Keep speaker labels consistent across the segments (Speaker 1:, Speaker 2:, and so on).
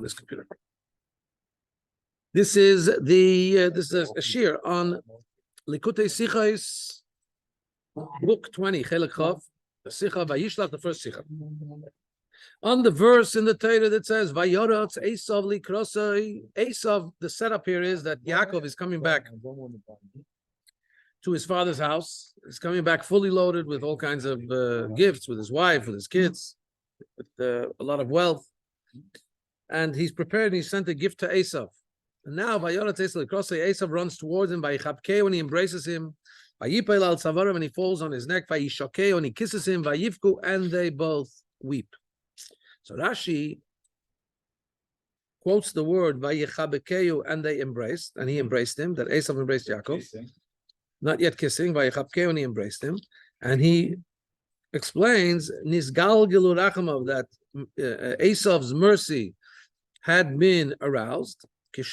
Speaker 1: this computer. This is a shir on Likutei Sichos, book 20, Chelek Chav, the Sicha Vayishlach, the first Sicha. On the verse in the Torah that says Vayorotz Esav Likrosai. Esav, the setup here is that Yaakov is coming back to his father's house. He's coming back fully loaded with all kinds of gifts, with his wife, with his kids, with a lot of wealth. And he's prepared and he sent a gift to Esav. And now Vayorotz Esav Likrosai, Esav runs towards him, Vayichabkei, when he embraces him, Vayipel al Tzavarim, and he falls on his neck, Vayishokei, and he kisses him, Vayivku, and they both weep. So Rashi quotes the word Vayichabkeu, and they embraced, and he embraced him, that Esav embraced Yaakov. Not yet kissing, Vayichabkeu, and he embraced him. And he explains Nisgal Gilu Rachamav, that Esav's mercy had been aroused. When he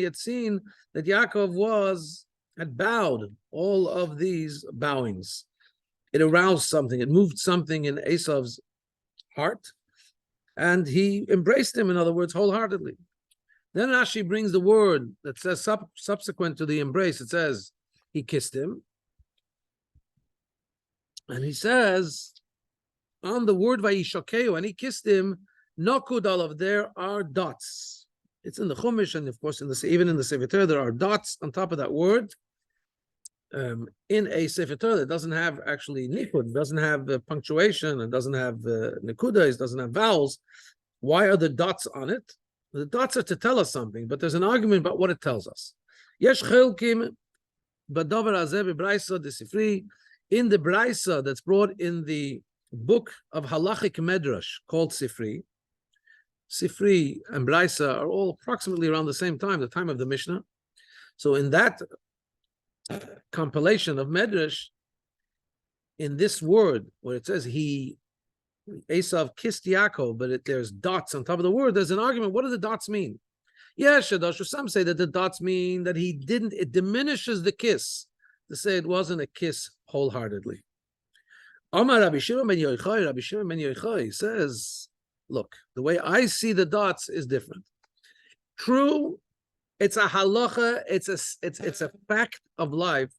Speaker 1: had seen that Yaakov had bowed all of these bowings, it aroused something, it moved something in Esav's heart, and he embraced him, in other words, wholeheartedly. Then Rashi brings the word that says subsequent to the embrace, it says he kissed him, and he says on the word Vayishokeu, and he kissed him, Nokud Olav, there are dots. It's in the Chumash, and of course even in the Sefer Torah there are dots on top of that word. In a Sefer Torah that doesn't have actually nikud, doesn't have punctuation, and doesn't have nekudas, doesn't have vowels. Why are the dots on it? The dots are to tell us something, but there's an argument about what it tells us. Yesh chelkim b'davar hazeh b'braisa d'sifri, in the braisa that's brought in the book of halachic medrash called Sifri. Sifri and braisa are all approximately around the same time, the time of the Mishnah. So in that compilation of medrash, in this word where it says Esav kissed Yaakov, but there's dots on top of the word, there's an argument. What do the dots mean? Yes, some say that the dots mean that it diminishes the kiss, to say it wasn't a kiss wholeheartedly. Amar Rabbi Shimon ben Yochai says, look, the way I see the dots is different. True, it's a halacha, it's a fact of life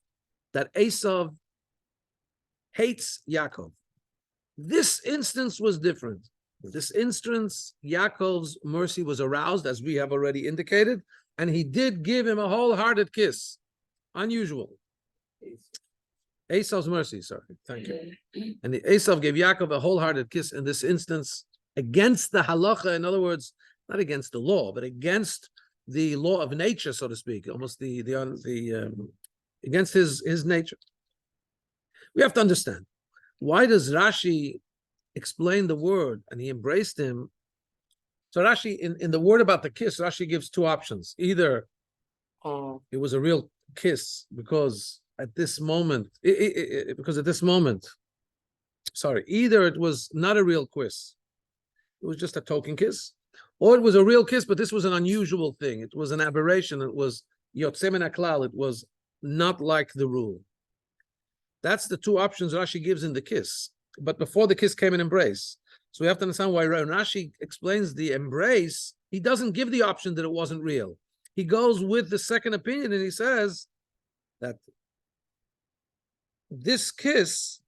Speaker 1: that Esav hates Yaakov. This instance was different. In this instance, Yaakov's mercy was aroused, as we have already indicated, and he did give him a wholehearted kiss. Unusual. Esav's mercy, sorry, thank you. And Esav gave Yaakov a wholehearted kiss in this instance against the halacha, in other words, not against the law, but against the law of nature, so to speak, almost against his nature. We have to understand, why does Rashi explain the word, and he embraced him? So Rashi, in the word about the kiss, Rashi gives two options. Either it was a real kiss because at this moment, either it was not a real kiss, it was just a token kiss, or it was a real kiss, but this was an unusual thing. It was an aberration. It was yotzei min haklal. It was not like the rule. That's the two options Rashi gives in the kiss. But before the kiss came an embrace. So we have to understand why when Rashi explains the embrace, he doesn't give the option that it wasn't real. He goes with the second opinion, and he says that this kiss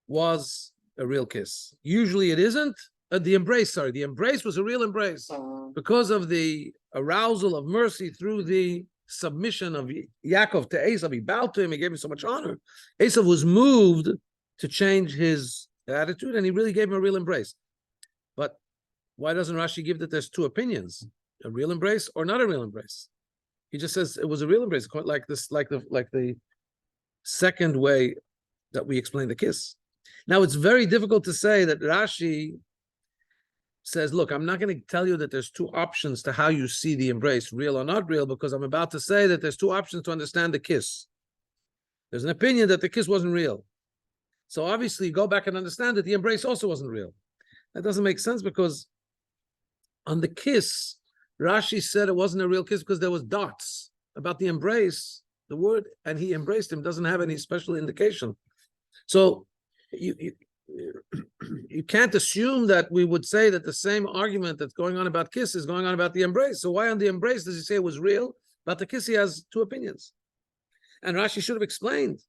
Speaker 1: was a real kiss. Usually it isn't. The embrace was a real embrace because of the arousal of mercy through the submission of Yaakov to Esav. He bowed to him, he gave him so much honor. Esav was moved to change his attitude, and he really gave him a real embrace. But why doesn't Rashi give that there's two opinions, a real embrace or not a real embrace? He just says it was a real embrace, quite like this, like the second way that we explain the kiss. Now it's very difficult to say that Rashi says, look, I'm not going to tell you that there's two options to how you see the embrace, real or not real, because I'm about to say that there's two options to understand the kiss. There's an opinion that the kiss wasn't real. So obviously you go back and understand that the embrace also wasn't real. That doesn't make sense, because on the kiss, Rashi said it wasn't a real kiss because there was dots. About the embrace, the word, and he embraced him, doesn't have any special indication. So you can't assume that we would say that the same argument that's going on about kiss is going on about the embrace. So why on the embrace does he say it was real? About the kiss, he has two opinions. And Rashi should have explained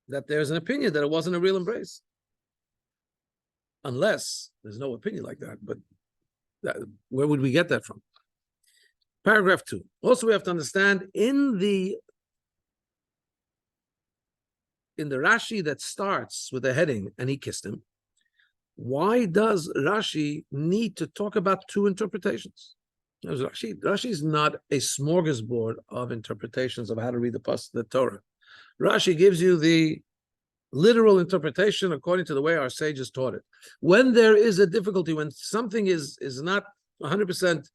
Speaker 1: that there's an opinion that it wasn't a real embrace. Unless there's no opinion like that. But where would we get that from? Paragraph 2. Also, we have to understand in the Rashi that starts with a heading, and he kissed him, why does Rashi need to talk about two interpretations? Rashi is not a smorgasbord of interpretations of how to read the Torah. Rashi gives you the literal interpretation according to the way our sages taught it. When there is a difficulty, when something is not 100%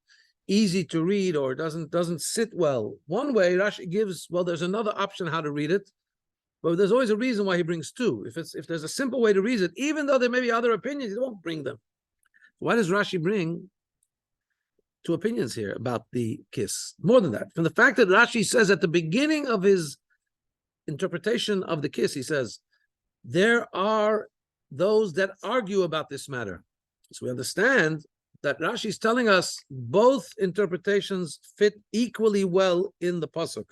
Speaker 1: easy to read or doesn't sit well, one way Rashi gives, well, there's another option how to read it, but there's always a reason why he brings two. If there's a simple way to read it, even though there may be other opinions, he won't bring them. Why does Rashi bring two opinions here about the kiss? More than that, from the fact that Rashi says at the beginning of his interpretation of the kiss, he says, there are those that argue about this matter. So we understand that Rashi is telling us both interpretations fit equally well in the pasuk.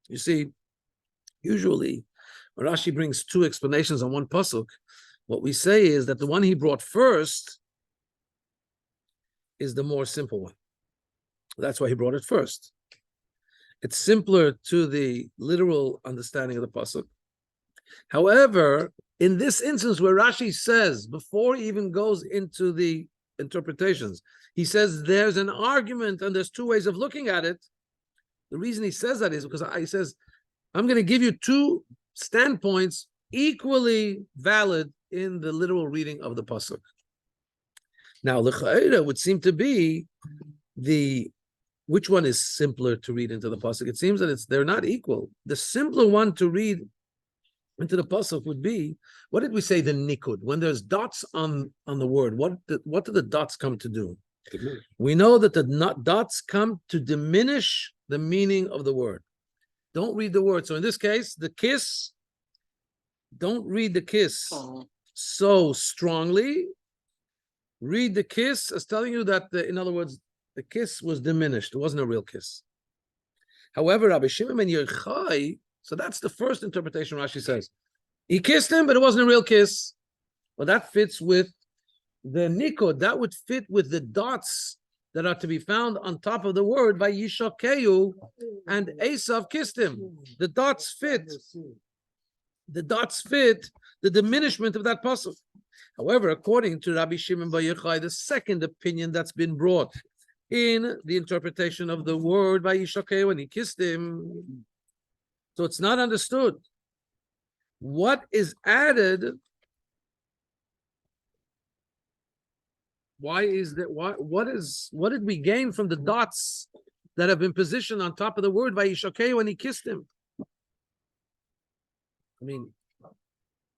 Speaker 1: You see, usually when Rashi brings two explanations on one pasuk, what we say is that the one he brought first is the more simple one. That's why he brought it first. It's simpler to the literal understanding of the pasuk. However, in this instance where Rashi says, before he even goes into the interpretations, he says there's an argument and there's two ways of looking at it. The reason he says that is because he says, I'm going to give you two standpoints equally valid in the literal reading of the pasuk. Now, l'cha'ira would seem to be which one is simpler to read into the pasuk? It seems that they're not equal. The simpler one to read into the pasuk would be, what did we say, the nikud? When there's dots on the word, what do the dots come to do? We know that the dots come to diminish the meaning of the word. Don't read the word. So in this case, the kiss, don't read the kiss so strongly. Read the kiss as telling you that, in other words, the kiss was diminished. It wasn't a real kiss. However, Rabbi Shimon ben Yochai, so that's the first interpretation Rashi says. He kissed him, but it wasn't a real kiss. Well, that fits with the nikud. That would fit with the dots that are to be found on top of the word Vayishlach, and Esav kissed him. The dots fit. The dots fit the diminishment of that pasuk. However, according to Rabbi Shimon bar Yochai, the second opinion that's been brought in the interpretation of the word Vayishlach when he kissed him, so it's not understood. What is added? Why is that? What did we gain from the dots that have been positioned on top of the word Vayishlach when he kissed him? I mean,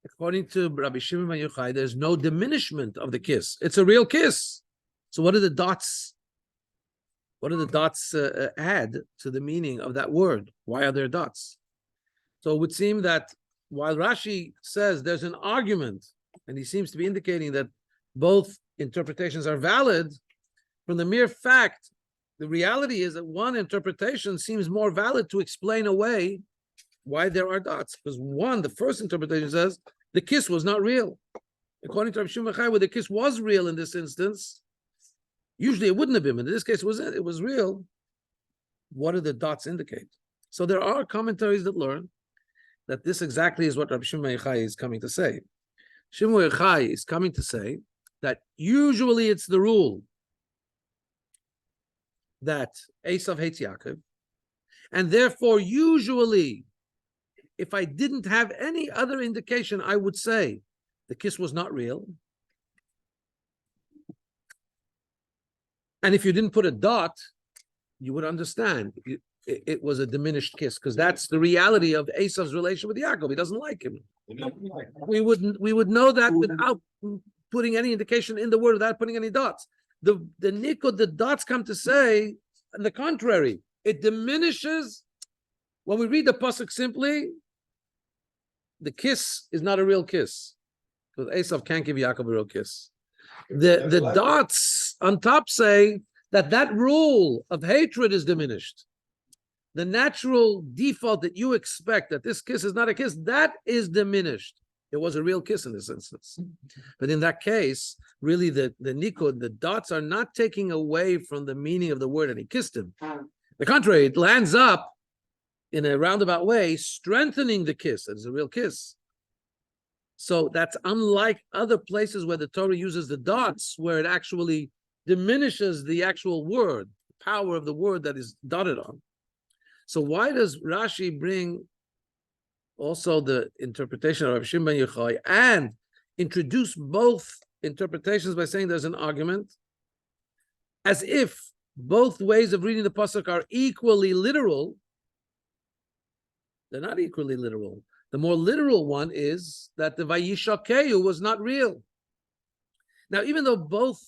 Speaker 1: according to Rabbi Shimon bar Yochai, there's no diminishment of the kiss. It's a real kiss. So what are the dots? What do the dots add to the meaning of that word? Why are there dots? So it would seem that while Rashi says there's an argument, and he seems to be indicating that both interpretations are valid, from the mere fact, the reality is that one interpretation seems more valid to explain away why there are dots. Because the first interpretation says the kiss was not real. According to Rabbi Shimon bar Yochai, where the kiss was real in this instance, usually it wouldn't have been, but in this case it was real. What do the dots indicate? So there are commentaries that learn that this exactly is what Rabbi Shimon bar Yochai is coming to say. Shimon bar Yochai is coming to say that usually it's the rule that Esav hates Yaakov, and therefore usually, if I didn't have any other indication, I would say the kiss was not real. And if you didn't put a dot, you would understand it was a diminished kiss, because that's the reality of Esav's relation with Yaakov. He doesn't like him. We would know that without putting any indication in the word, without putting any dots. The nikud, the dots come to say, on the contrary, it diminishes. When we read the pasuk simply, the kiss is not a real kiss. because Esav can't give Yaakov a real kiss. The dots on top say that rule of hatred is diminished. The natural default that you expect that this kiss is not a kiss, that is diminished. It was a real kiss in this instance. But in that case, really the nikud, the dots are not taking away from the meaning of the word, and he kissed him. The contrary, it lands up in a roundabout way, strengthening the kiss. That is a real kiss. So that's unlike other places where the Torah uses the dots, where it actually diminishes the actual word, the power of the word that is dotted on. So why does Rashi bring also the interpretation of Rabbi Shimon ben Yochai and introduce both interpretations by saying there's an argument, as if both ways of reading the pasuk are equally literal? They're not equally literal. The more literal one is that the Vayishlach was not real. Now, even though both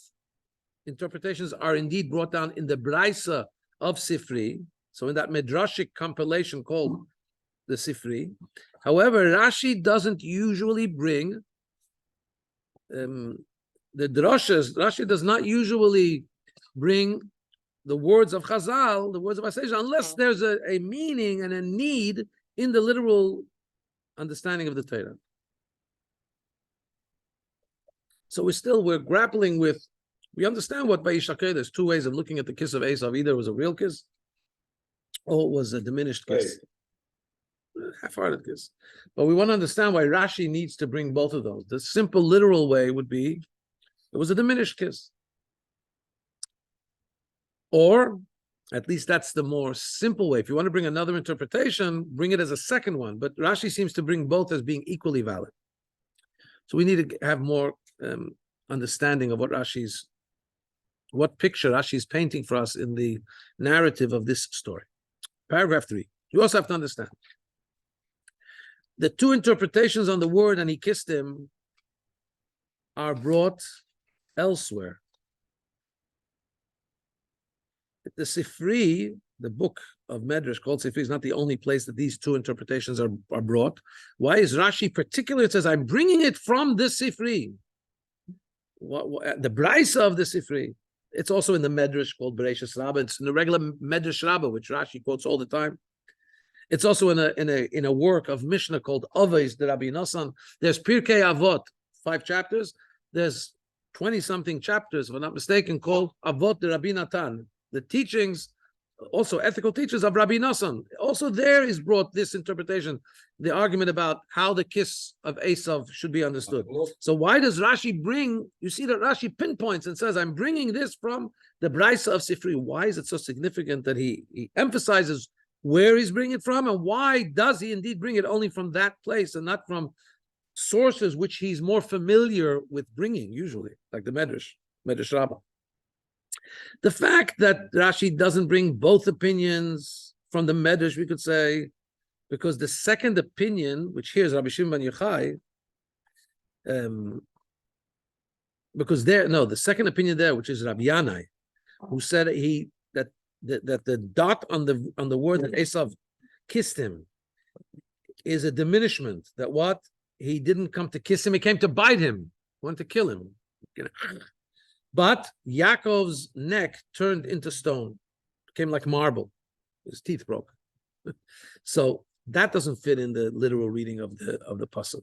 Speaker 1: interpretations are indeed brought down in the Braisa of Sifri, so in that midrashic compilation called the Sifri, however, Rashi doesn't usually bring the droshes. Rashi does not usually bring the words of Chazal, the words of Asesha, unless there's a meaning and a need in the literal understanding of the Torah. So we're grappling with, we understand what Vayishlach. There's two ways of looking at the kiss of Esav. Either it was a real kiss, or it was a diminished kiss, half-hearted kiss. But we want to understand why Rashi needs to bring both of those. The simple literal way would be, it was a diminished kiss. Or, at least that's the more simple way. If you want to bring another interpretation, bring it as a second one. But Rashi seems to bring both as being equally valid. So we need to have more understanding of what picture Rashi is painting for us in the narrative of this story. Paragraph 3. You also have to understand the two interpretations on the word "and he kissed him" are brought elsewhere. The Sifri, the book of Medrash called Sifri, is not the only place that these two interpretations are brought. Why is Rashi particular? It says, I'm bringing it from the Sifri. The Braisa of the Sifri. It's also in the Medrash called Bereishis Rabbah. It's in the regular Medrash Rabbah, which Rashi quotes all the time. It's also in a work of Mishnah called Oveis de Rabbi Nosson. There's Pirkei Avot, 5 chapters. There's 20-something chapters, if I'm not mistaken, called Avot de Rabbi Natan. The teachings, also ethical teachings of Rabbi Nosson. Also there is brought this interpretation, the argument about how the kiss of Esav should be understood. So why does Rashi bring, you see that Rashi pinpoints and says, I'm bringing this from the Braisa of Sifri. Why is it so significant that he emphasizes where he's bringing it from, and why does he indeed bring it only from that place and not from sources which he's more familiar with bringing, usually, like the Medrash Rabbah? The fact that Rashi doesn't bring both opinions from the Medrash, we could say, because the second opinion, which here is Rabbi Shimon ben Yochai, the second opinion there, which is Rabbi Yanai, who said that the dot on the word that Esav kissed him is a diminishment, that what? He didn't come to kiss him, he came to bite him, wanted to kill him. But Yaakov's neck turned into stone, became like marble. His teeth broke. So that doesn't fit in the literal reading of the pasuk.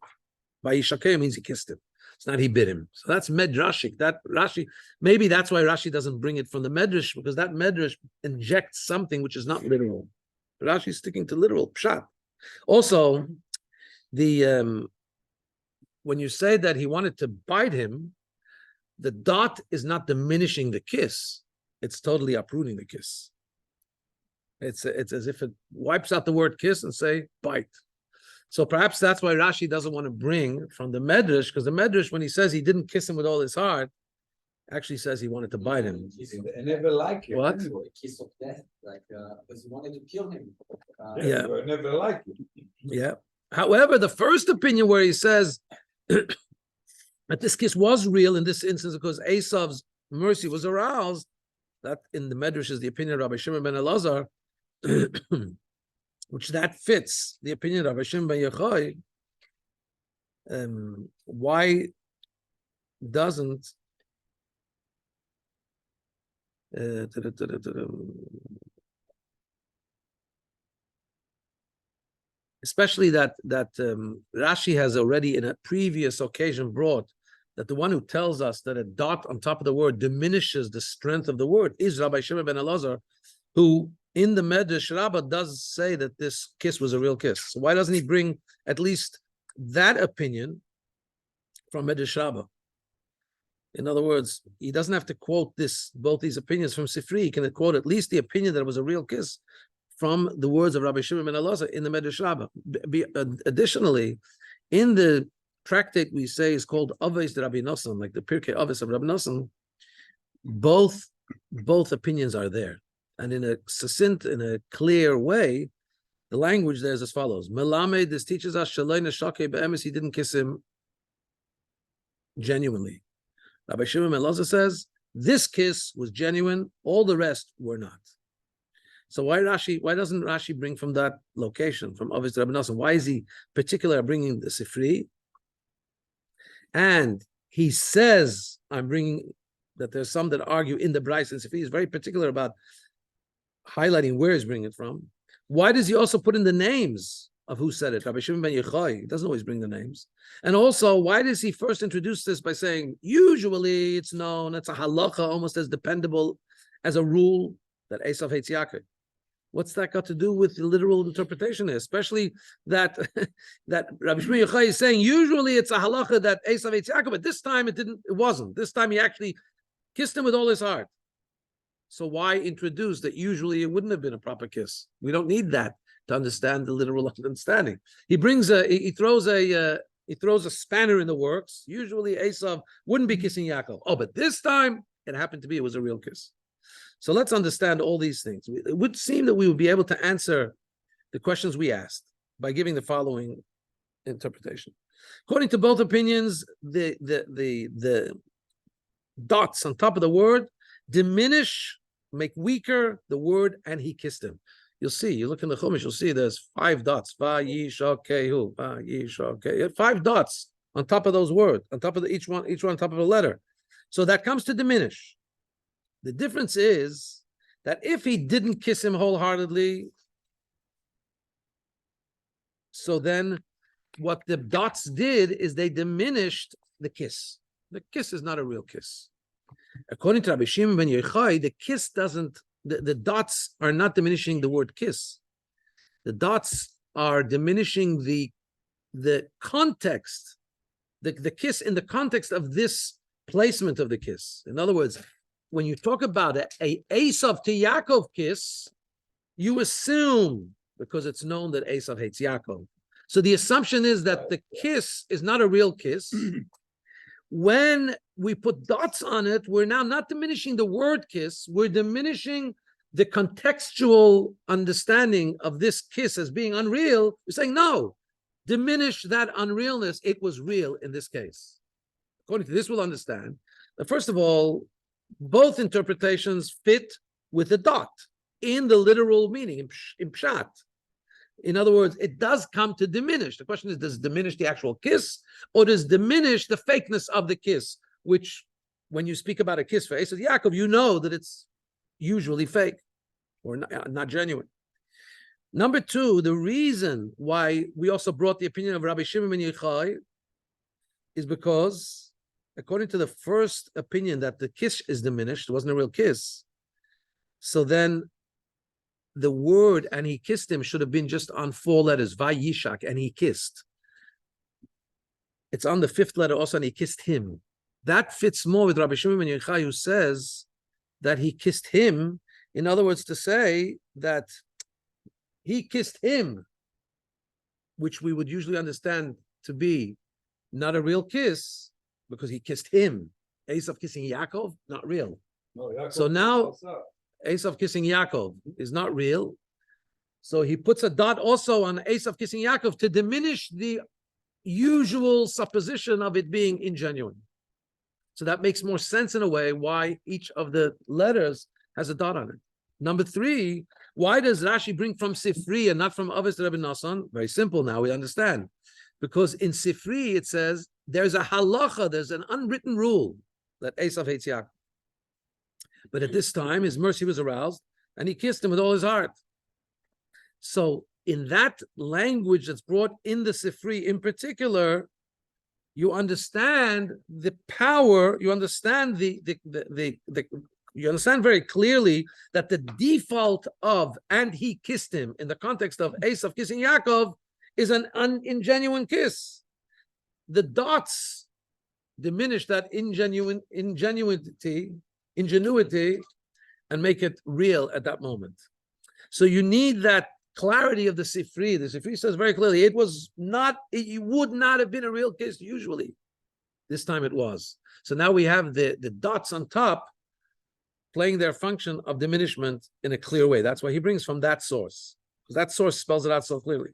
Speaker 1: Vayishlach means he kissed him. It's not he bit him. So that's medrashic. That Rashi, maybe that's why Rashi doesn't bring it from the medrash, because that medrash injects something which is not literal. But Rashi's sticking to literal pshat. Also, when you say that he wanted to bite him, the dot is not diminishing the kiss; it's totally uprooting the kiss. It's as if it wipes out the word kiss and say bite. So perhaps that's why Rashi doesn't want to bring from the Medrash, because the Medrash, when he says he didn't kiss him with all his heart, actually says he wanted to bite him.
Speaker 2: I never liked it.
Speaker 1: What?
Speaker 2: Anyway, kiss of death, because he wanted to kill him.
Speaker 1: Yeah,
Speaker 2: I never liked it.
Speaker 1: Yeah. However, the first opinion where he says that this kiss was real in this instance because Esav's mercy was aroused, that in the Medrash is the opinion of Rabbi Shimon ben Elazar, which that fits the opinion of Rabbi Shimon ben Yochai. Why doesn't especially that Rashi has already in a previous occasion brought that the one who tells us that a dot on top of the word diminishes the strength of the word is Rabbi Shimon ben Elazar, who in the Medrash Rabbah does say that this kiss was a real kiss. So why doesn't he bring at least that opinion from Medrash Rabbah? In other words, he doesn't have to quote both these opinions from Sifri. He can quote at least the opinion that it was a real kiss from the words of Rabbi Shimon ben Elazar in the Medrash Rabbah. Additionally, in the tractate we say is called Avos de Rabbi Nosson, like the Pirkei Avos of Rabbi Nosson, both opinions are there. And in a succinct, in a clear way, the language there is as follows. Melamed, this teaches us, Shalei Neshake Be'emes, he didn't kiss him genuinely. Rabbi Shimon ben Elazar says, this kiss was genuine, all the rest were not. So why doesn't Rashi bring from that location, from Avos de Rabbi Nosson? Why is he particular bringing the Sifri? And he says, I'm bringing, that there's some that argue in the Bryce and Sifri. He's very particular about highlighting where he's bringing it from. Why does he also put in the names of who said it? Rabbi Shimon ben Yochai, he doesn't always bring the names. And also, why does he first introduce this by saying, usually it's known, it's a halacha, almost as dependable as a rule, that Esav hates Yaakov? What's that got to do with the literal interpretation here? Especially that Rabbi Shimon Yochai is saying, usually it's a halacha that Esav hates Yaakov, but this time it wasn't. This time he actually kissed him with all his heart. So why introduce that usually it wouldn't have been a proper kiss? We don't need that to understand the literal understanding. He throws a spanner in the works. Usually Esav wouldn't be kissing Yaakov. Oh, but this time it happened to be, it was a real kiss. So let's understand all these things. It would seem that we would be able to answer the questions we asked by giving the following interpretation. According to both opinions, the dots on top of the word diminish, make weaker the word, and he kissed him. You'll see, you look in the Chumash, you'll see there's 5 dots. Vayishlach, Vayishlach. 5 dots on top of those words, on top of each one on top of a letter. So that comes to diminish. The difference is that if he didn't kiss him wholeheartedly, so then what the dots did is they diminished the kiss. The kiss is not a real kiss. According to Rabbi Shimon ben Yochai, the kiss doesn't, the dots are not diminishing the word kiss. The dots are diminishing the context, the kiss in the context of this placement of the kiss. In other words, when you talk about a Esav to Yaakov kiss, you assume, because it's known that Esav hates Yaakov. So the assumption is that the kiss is not a real kiss. When we put dots on it, we're now not diminishing the word kiss, we're diminishing the contextual understanding of this kiss as being unreal. We're saying, no, diminish that unrealness. It was real in this case. According to this, we'll understand that, first of all, both interpretations fit with the dot in the literal meaning, in pshat. In other words, it does come to diminish. The question is, does it diminish the actual kiss, or does it diminish the fakeness of the kiss, which, when you speak about a kiss for Esav Yaakov, you know that it's usually fake or not genuine. Number 2, the reason why we also brought the opinion of Rabbi Shimon ben Yochai is because, according to the first opinion that the kiss is diminished, it wasn't a real kiss, so then the word "and he kissed him" should have been just on 4 letters, Vayishlach, and he kissed. It's on the 5th letter also, and he kissed him. That fits more with Rabbi Shimon ben Yochai, who says that he kissed him. In other words, to say that he kissed him, which we would usually understand to be not a real kiss, because he kissed him. Esav kissing Yaakov, not real.
Speaker 3: No,
Speaker 1: So now Esav kissing Yaakov is not real. So he puts a dot also on Esav kissing Yaakov to diminish the usual supposition of it being ingenuine. So that makes more sense in a way why each of the letters has a dot on it. Number 3, why does Rashi bring from Sifri and not from Avos de Rabbi Nosson? Very simple now, we understand. Because in Sifri it says, there's a halacha, there's an unwritten rule that Esav hates Yaakov. But at this time, his mercy was aroused, and he kissed him with all his heart. So in that language that's brought in the Sifri in particular, you understand the power, you understand you understand very clearly that the default of "and he kissed him" in the context of Esav kissing Yaakov is an ingenuine kiss. The dots diminish that ingenuity, and make it real at that moment. So you need that clarity of the Sifri. The Sifri says very clearly, it would not have been a real kiss usually. This time it was. So now we have the dots on top playing their function of diminishment in a clear way. That's why he brings from that source, because that source spells it out so clearly.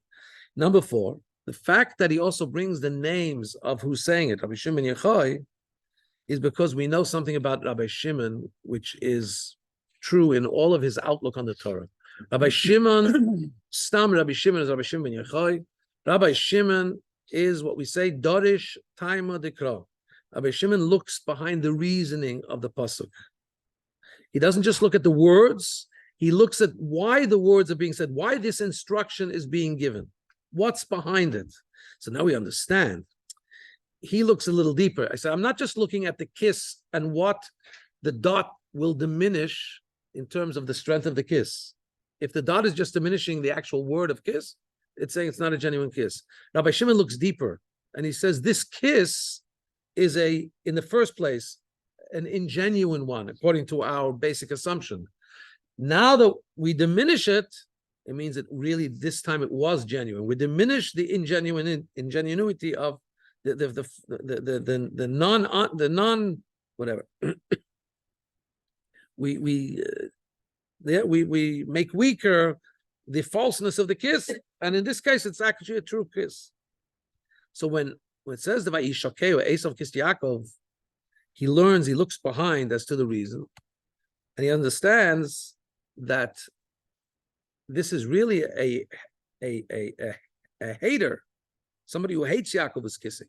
Speaker 1: Number 4, the fact that he also brings the names of who's saying it, Rabbi Shimon Yochai, is because we know something about Rabbi Shimon, which is true in all of his outlook on the Torah. Rabbi Shimon, Stam Rabbi Shimon is Rabbi Shimon Yochai. Rabbi Shimon is what we say, Dorish Taima Dikra. Rabbi Shimon looks behind the reasoning of the pasuk. He doesn't just look at the words, he looks at why the words are being said, why this instruction is being given, what's behind it. So now we understand. He looks a little deeper. I said, I'm not just looking at the kiss and what the dot will diminish in terms of the strength of the kiss. If the dot is just diminishing the actual word of kiss, it's saying it's not a genuine kiss. Rabbi Shimon looks deeper, and he says this kiss is in the first place, an ingenuine one, according to our basic assumption. Now that we diminish it, it means that really this time it was genuine. We diminish the ingenuity of the non whatever. we make weaker the falseness of the kiss, and in this case, it's actually a true kiss. So when it says the Vayishlach or Esav kissed Yaakov, he learns, he looks behind as to the reason, and he understands that this is really a hater, somebody who hates Yaakov is kissing.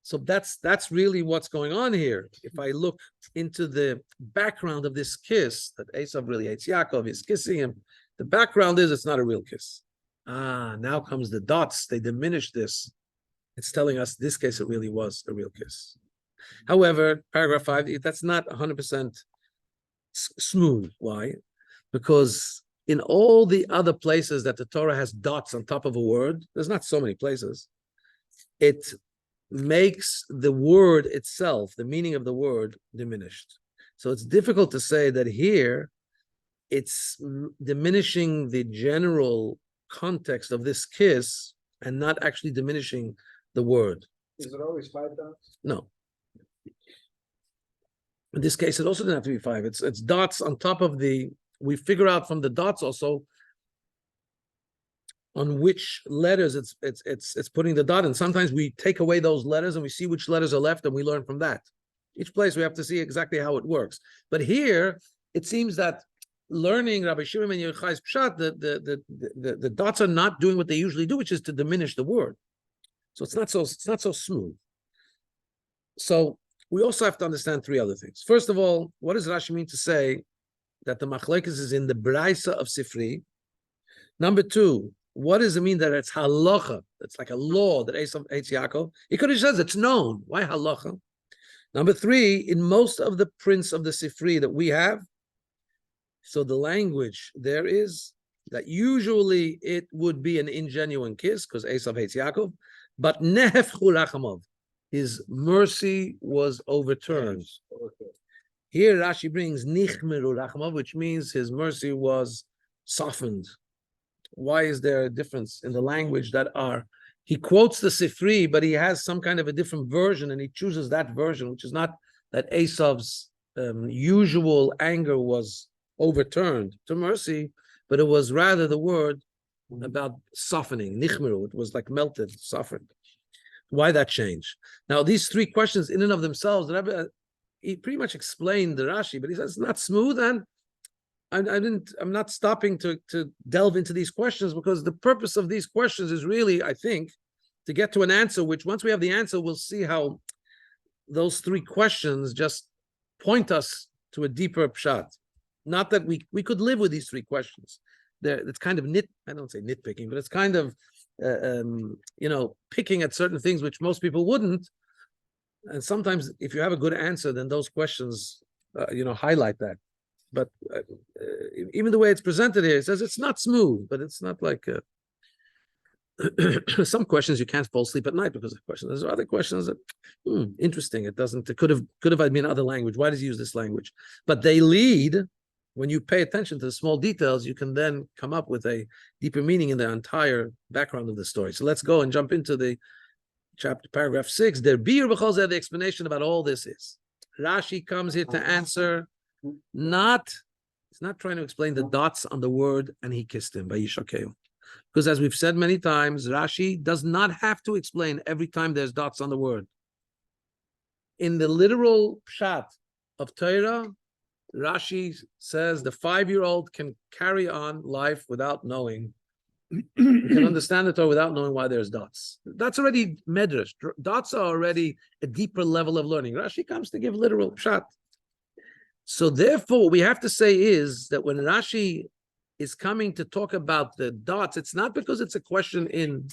Speaker 1: So that's really what's going on here. If I look into the background of this kiss, that Esav really hates Yaakov, he's kissing him, the background is it's not a real kiss. Now comes the dots, they diminish this. It's telling us this case it really was a real kiss. However, paragraph 5, that's not 100% smooth. Why? Because in all the other places that the Torah has dots on top of a word, there's not so many places, it makes the word itself, the meaning of the word, diminished. So it's difficult to say that here it's diminishing the general context of this kiss and not actually diminishing the word.
Speaker 3: Is it always 5 dots?
Speaker 1: No. In this case, it also doesn't have to be 5. It's dots on top of the. We figure out from the dots also on which letters it's putting the dot in. Sometimes we take away those letters and we see which letters are left, and we learn from that. Each place we have to see exactly how it works. But here it seems that learning Rabbi Shimon and Yochai's pshat, the dots are not doing what they usually do, which is to diminish the word. So it's not so smooth. So we also have to understand 3 other things. First of all, what does Rashi mean to say that the machlekes is in the braisa of Sifri? Number 2, what does it mean that it's halacha? It's like a law that Esav hates Yaakov. He could have said it's known. Why halacha? Number 3, in most of the prints of the Sifri that we have, so the language there is that usually it would be an ingenuine kiss because Esav hates Yaakov, but nehefchu rachamov, his mercy was overturned. Here Rashi brings nichmeru rachamov, which means his mercy was softened. Why is there a difference in the language that are? He quotes the Sifri, but he has some kind of a different version, and he chooses that version, which is not that Esav's usual anger was overturned to mercy, but it was rather the word about softening, nichmeru. It was like melted, softened. Why that change? Now, these 3 questions in and of themselves, the Rabbi, he pretty much explained the Rashi, but he says it's not smooth, and I'm not stopping to delve into these questions because the purpose of these questions is really, I think, to get to an answer, which once we have the answer, we'll see how those three questions just point us to a deeper pshat. Not that we could live with these three questions. It's kind of I don't say nitpicking, but it's kind of picking at certain things which most people wouldn't. And sometimes if you have a good answer, then those questions highlight that. But even the way it's presented here, it says it's not smooth, but it's not like some questions you can't fall asleep at night because of questions. There's other questions that interesting. It could have been another language. Why does he use this language? But they lead. When you pay attention to the small details, you can then come up with a deeper meaning in the entire background of the story. So let's go and jump into the chapter, paragraph 6. The explanation about all this is. Rashi comes here to answer, he's not trying to explain the dots on the word, and he kissed him, Vayishlach. Because as we've said many times, Rashi does not have to explain every time there's dots on the word. In the literal pshat of Torah, Rashi says the 5-year-old can carry on life without knowing. You can understand the Torah without knowing why there's dots. That's already medrash. Dots are already a deeper level of learning. Rashi comes to give literal pshat. So therefore, what we have to say is that when Rashi is coming to talk about the dots, it's not because it's a question in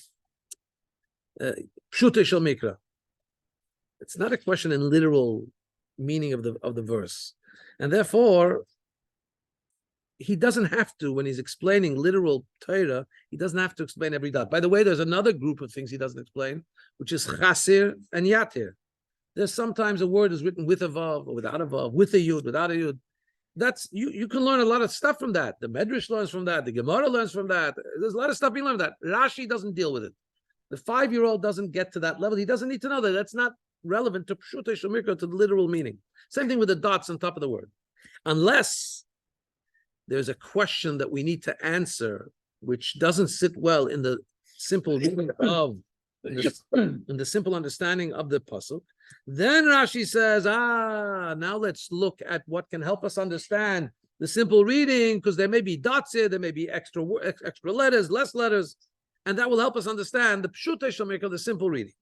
Speaker 1: Pshutei Shel Mikra. It's not a question in literal meaning of the verse. And therefore, he doesn't have to, when he's explaining literal Torah, he doesn't have to explain every dot. By the way, there's another group of things he doesn't explain, which is chasir and yatir. There's sometimes a word is written with a vav or without a vav, with a yud, without a yud. That's you can learn a lot of stuff from that. The Medrash learns from that. The Gemara learns from that. There's a lot of stuff you learn from that. Rashi doesn't deal with it. The 5-year-old doesn't get to that level. He doesn't need to know that. That's not relevant to Pshutei Shel Mikra, to the literal meaning. Same thing with the dots on top of the word. Unless there's a question that we need to answer, which doesn't sit well in the simple reading of, in the simple understanding of the pasuk, then Rashi says, now let's look at what can help us understand the simple reading, because there may be dots here, there may be extra letters, less letters, and that will help us understand the Pshutei Shel Mikra, the simple reading.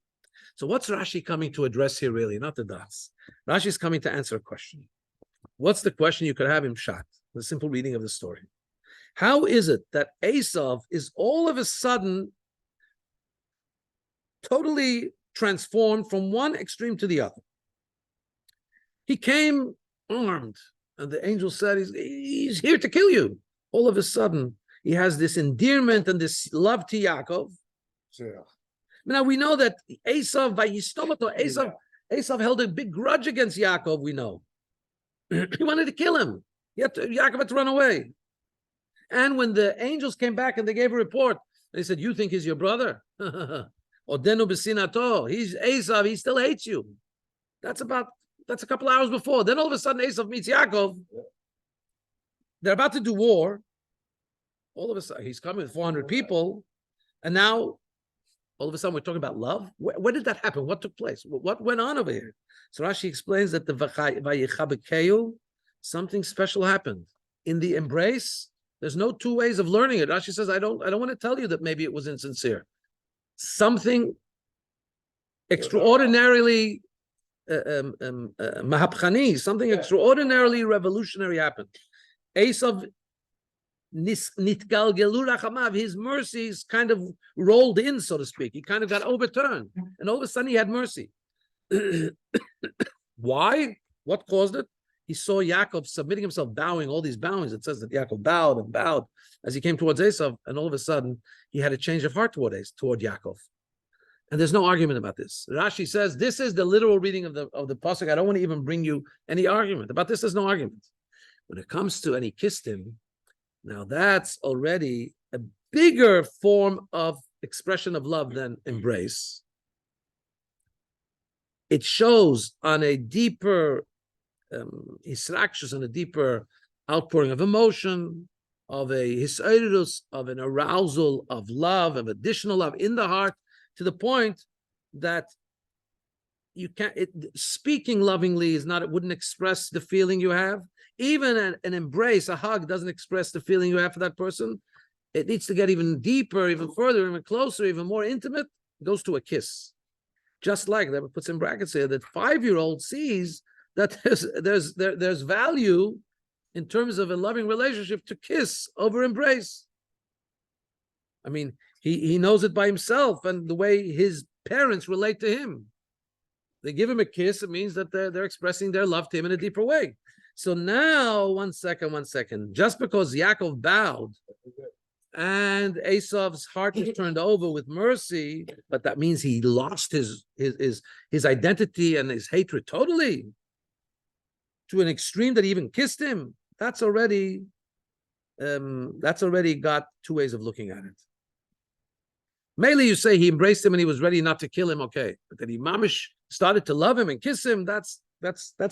Speaker 1: So what's Rashi coming to address here, really? Not the dots. Rashi is coming to answer a question. What's the question you could have in Pshat, the simple reading of the story? How is it that Esav is all of a sudden totally transformed from one extreme to the other? He came armed, and the angel said, he's here to kill you. All of a sudden, he has this endearment and this love to Yaakov.
Speaker 3: Yeah.
Speaker 1: Now we know that Esav, Esav held a big grudge against Yaakov, we know. He wanted to kill him. Yaakov had to run away. And when the angels came back and they gave a report, they said, you think he's your brother? Odenu b'sinato. He's Esav, he still hates you. That's a couple hours before. Then all of a sudden Esav meets Yaakov. They're about to do war. All of a sudden, he's coming with 400 people. And now, all of a sudden, we're talking about love. Where did that happen? What took place? What went on over here? So Rashi explains that the Vayichabekeu, something special happened. In the embrace, there's no two ways of learning it. Rashi says, I don't want to tell you that maybe it was insincere. Something extraordinarily mahapchani, something extraordinarily revolutionary happened. Esav nitgalgelu rachamav, his mercies kind of rolled in, so to speak. He kind of got overturned, and all of a sudden he had mercy. Why? What caused it? He saw Yaakov submitting himself, bowing, all these bowings. It says that Yaakov bowed and bowed as he came towards Esav, and all of a sudden he had a change of heart toward Yaakov. And there's no argument about this. Rashi says this is the literal reading of the pasuk. I don't want to even bring you any argument about this. There's no argument. When it comes to, and he kissed him, now that's already a bigger form of expression of love than embrace. It shows on a deeper hisrakshus, on a deeper outpouring of emotion, of a hisayrus, of an arousal of love, of additional love in the heart, to the point that you can't. Speaking lovingly is not. It wouldn't express the feeling you have. Even an embrace, a hug, doesn't express the feeling you have for that person. It needs to get even deeper, even further, even closer, even more intimate. goes to a kiss. Just like that puts in brackets here that 5-year-old sees that there's value in terms of a loving relationship to kiss over embrace. I mean, he knows it by himself and the way his parents relate to him. They give him a kiss, it means that they're expressing their love to him in a deeper way. So now, one second. Just because Yaakov bowed and Esav's heart was turned over with mercy, but that means he lost his identity and his hatred totally to an extreme that he even kissed him. That's already got two ways of looking at it. Mainly, you say he embraced him and he was ready not to kill him, okay. But that he mamish started to love him and kiss him, that's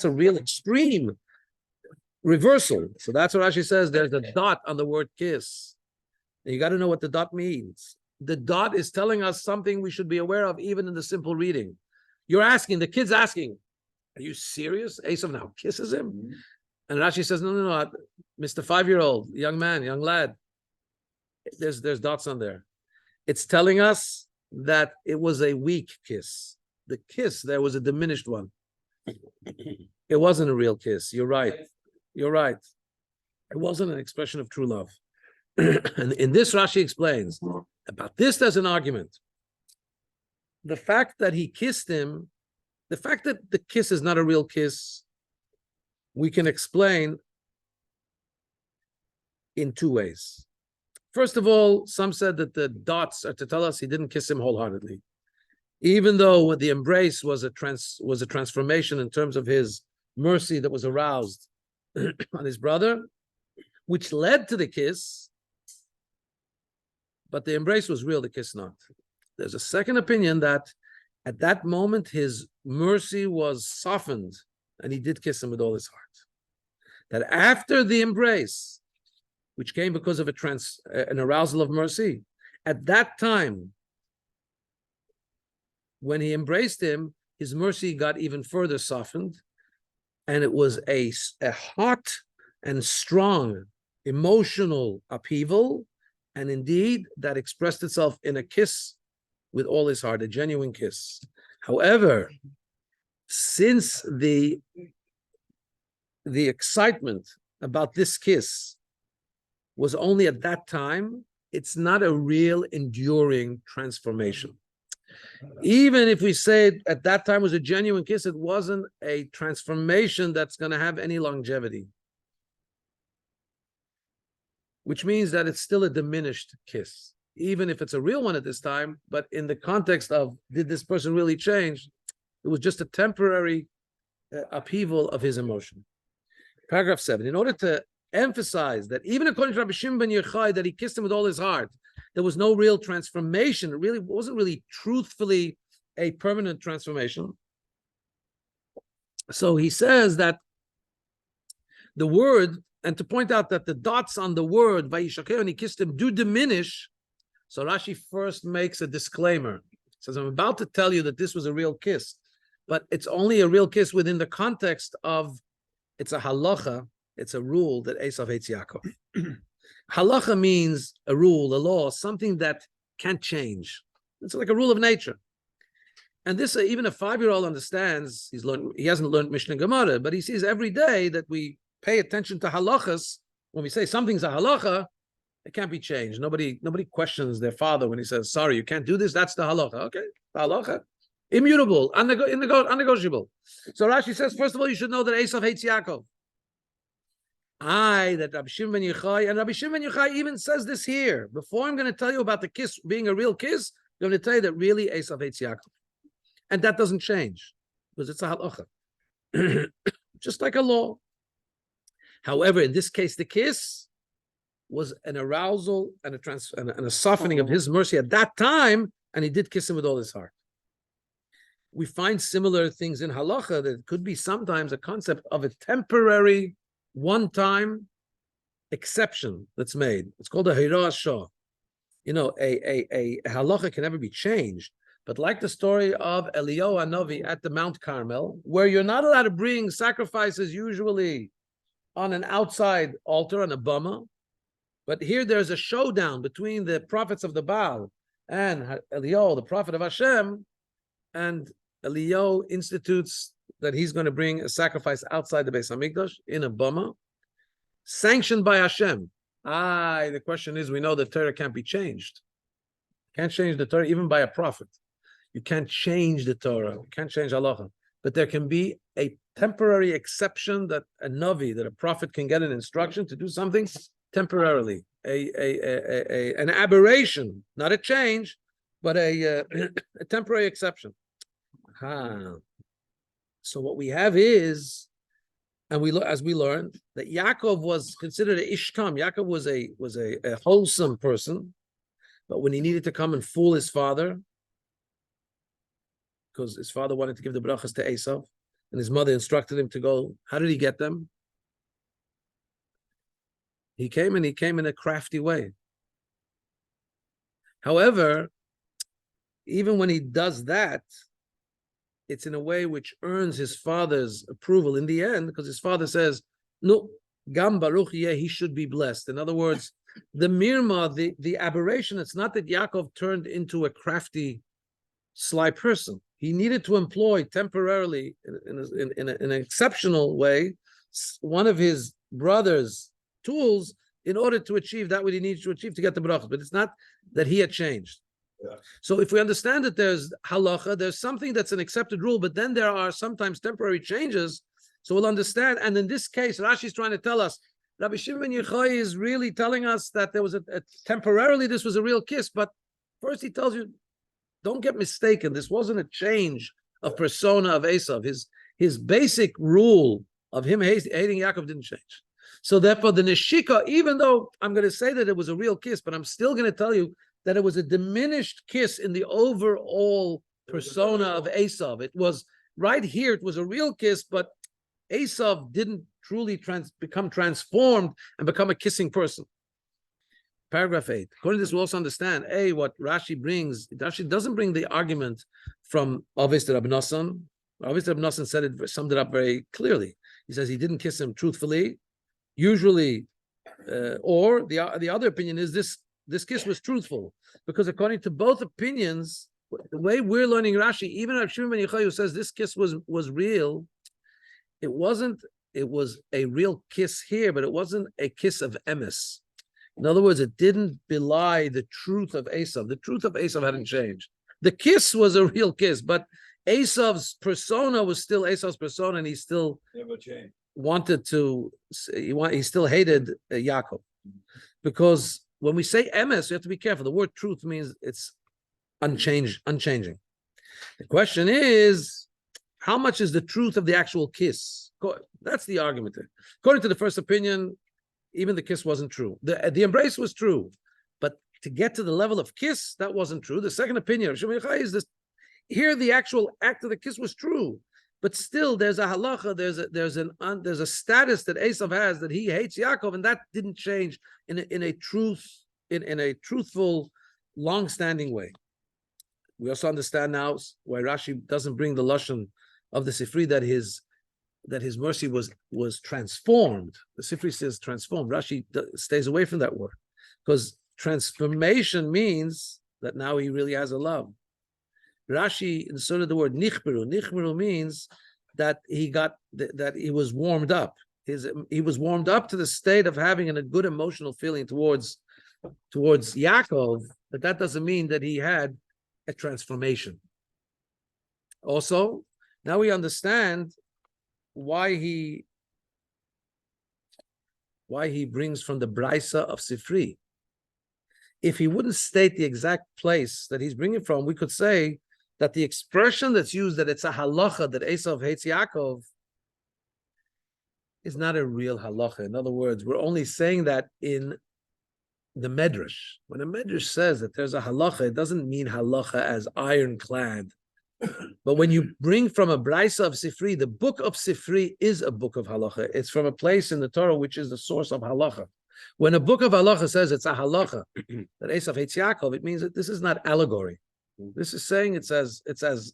Speaker 1: a real extreme reversal. So that's what Rashi says. There's a dot on the word kiss. And you got to know what the dot means. The dot is telling us something we should be aware of, even in the simple reading. The kid's asking, are you serious? Esav now kisses him? And Rashi says, no, Mr. 5-year-old, young man, young lad. There's dots on there. It's telling us that it was a weak kiss. The kiss there was a diminished one. It wasn't a real kiss. You're right. It wasn't an expression of true love. And in this, Rashi explains about this. There's an argument. The fact that he kissed him, the fact that the kiss is not a real kiss, we can explain in two ways. First of all, some said that the dots are to tell us he didn't kiss him wholeheartedly, even though the embrace was a transformation in terms of his mercy that was aroused on his brother, which led to the kiss. But the embrace was real, the kiss not. There's a second opinion that at that moment his mercy was softened and he did kiss him with all his heart. That after the embrace, which came because of an arousal of mercy, at that time, when he embraced him, his mercy got even further softened, and it was a hot and strong emotional upheaval, and indeed that expressed itself in a kiss with all his heart, a genuine kiss. However, since the excitement about this kiss was only at that time, it's not a real enduring transformation. Even if we say at that time was a genuine kiss, it wasn't a transformation that's going to have any longevity. Which means that it's still a diminished kiss, even if it's a real one at this time. But in the context of, did this person really change? It was just a temporary upheaval of his emotion. Paragraph 7. In order to emphasize that even according to Rabbi Shimon ben Yochai, that he kissed him with all his heart, there was no real transformation. It really wasn't really truthfully a permanent transformation. So he says that the word, and to point out that the dots on the word Vayishlach and he kissed him do diminish. So Rashi first makes a disclaimer. He says, I'm about to tell you that this was a real kiss, but it's only a real kiss within the context of, it's a halacha, it's a rule that Esav hates Yaakov. Halacha means a rule, a law, something that can't change. It's like a rule of nature. And this, even a 5-year-old understands. He hasn't learned Mishnah Gemara, but he sees every day that we pay attention to halachas. When we say something's a halacha, it can't be changed. Nobody questions their father when he says, sorry, you can't do this. That's the halacha. Okay, the halacha. Immutable, unnegotiable. So Rashi says, first of all, you should know that Esav hates Yaakov. That Rabbi Shimon ben Yochai, and Rabbi Shimon ben Yochai even says this here. Before I'm going to tell you about the kiss being a real kiss, I'm going to tell you that really Esav hates Yaakov. And that doesn't change, because it's a halacha. Just like a law. However, in this case, the kiss was an arousal and a softening of his mercy at that time, and he did kiss him with all his heart. We find similar things in halacha, that it could be sometimes a concept of a temporary, one-time exception that's made. It's called a hirah shah. You know, a halacha can never be changed. But like the story of Eliyahu Hanavi at the Mount Carmel, where you're not allowed to bring sacrifices usually on an outside altar, on a bama, but here there's a showdown between the prophets of the Baal and Eliyahu, the prophet of Hashem, and Eliyahu institutes that he's going to bring a sacrifice outside the Beis Hamikdash in a bama, sanctioned by Hashem. The question is, we know the Torah can't be changed. Can't change the Torah even by a prophet. You can't change the Torah. You can't change halacha. But there can be a temporary exception that a navi, that a prophet can get an instruction to do something temporarily, an aberration, not a change, but a temporary exception. So what we have is, and as we learned, that Yaakov was considered a ishkam. Yaakov was a wholesome person, but when he needed to come and fool his father, because his father wanted to give the brachas to Esav, and his mother instructed him to go. How did he get them? He came in a crafty way. However, even when he does that, it's in a way which earns his father's approval in the end, because his father says, "No, Gam Baruch Yeh, he should be blessed." In other words, the mirma, the aberration, it's not that Yaakov turned into a crafty, sly person. He needed to employ temporarily, in an exceptional way, one of his brother's tools in order to achieve that what he needs to achieve to get the brachas. But it's not that he had changed. Yeah. So if we understand that there's halacha, there's something that's an accepted rule, but then there are sometimes temporary changes. So we'll understand. And in this case, Rashi is trying to tell us, Rabbi Shimon ben Yochai is really telling us that there was a temporarily this was a real kiss. But first he tells you, don't get mistaken. This wasn't a change of persona of Esav. His basic rule of him hating Yaakov didn't change. So therefore, the neshika, even though I'm going to say that it was a real kiss, but I'm still going to tell you that it was a diminished kiss in the overall persona of Esav. It was right here. It was a real kiss, but Esav didn't truly become transformed and become a kissing person. Paragraph 8. According to this, we also understand, what Rashi brings. Rashi doesn't bring the argument from Avis to Rabbi Nosson. Avis to Rabbi Nosson summed it up very clearly. He says he didn't kiss him truthfully, usually, or the other opinion is this kiss was truthful, because according to both opinions, the way we're learning Rashi, even Rabbi Shimon ben Yochai says this kiss was real, it wasn't. It was a real kiss here, but it wasn't a kiss of emes. In other words, it didn't belie the truth of Esav. The truth of Esav hadn't changed. The kiss was a real kiss, but Esav's persona was still Esav's persona, and he still wanted to. He still hated Yaakov, because when we say emes, you have to be careful. The word truth means it's unchanging. The question is, how much is the truth of the actual kiss? That's the argument there. According to the first opinion, even the kiss wasn't true. The embrace was true, but to get to the level of kiss, that wasn't true. The second opinion of Shimon Yochai is this: here the actual act of the kiss was true, but still there's a halacha, there's a status that Esav has that he hates Yaakov, and that didn't change in a truthful, long-standing way. We also understand now why Rashi doesn't bring the lashon of the Sifri that his mercy was transformed. The Sifri says transformed. Rashi stays away from that word, because transformation means that now he really has a love. Rashi inserted the word nichberu. Nichberu means that he was warmed up. He was warmed up to the state of having a good emotional feeling towards Yaakov, but that doesn't mean that he had a transformation. Also, now we understand why he brings from the Braisa of Sifri. If he wouldn't state the exact place that he's bringing from, we could say that the expression that's used, that it's a halacha that Esav hates Yaakov, is not a real halacha. In other words, we're only saying that in the Medrash. When a Medrash says that there's a halacha, it doesn't mean halacha as ironclad. But when you bring from a Braisa of Sifri, the book of Sifri is a book of halacha. It's from a place in the Torah which is the source of halacha. When a book of halacha says it's a halacha that Esav hates Yaakov, it means that this is not allegory. This is saying it's as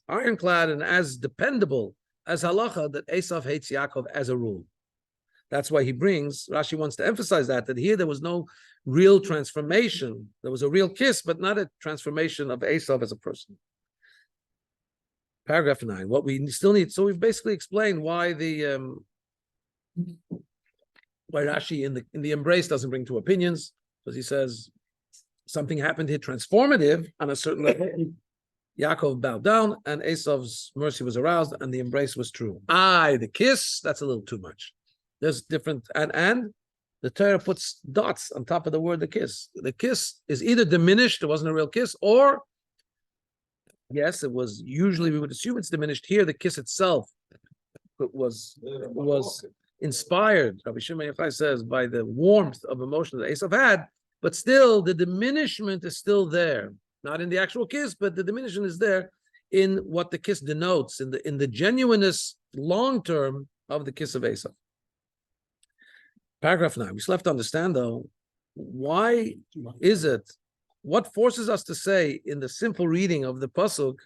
Speaker 1: ironclad and as dependable as halacha that Esav hates Yaakov as a rule. That's why Rashi wants to emphasize that here there was no real transformation. There was a real kiss, but not a transformation of Esav as a person. Paragraph 9. What we still need, so we've basically explained why why Rashi in the embrace doesn't bring two opinions, because he says something happened here transformative on a certain level. Yaakov bowed down, and Esav's mercy was aroused, and the embrace was true. The kiss, that's a little too much. There's different, and the Torah puts dots on top of the word the kiss. The kiss is either diminished, it wasn't a real kiss, or yes, it was. Usually we would assume it's diminished. Here, the kiss itself was inspired, Rabbi Shimon Yochai says, by the warmth of emotion that Esav had, but still the diminishment is still there. Not in the actual kiss, but the diminishment is there in what the kiss denotes, in the genuineness long term of the kiss of Esav. Paragraph 9. We still have to understand, though, why is it, what forces us to say in the simple reading of the pasuk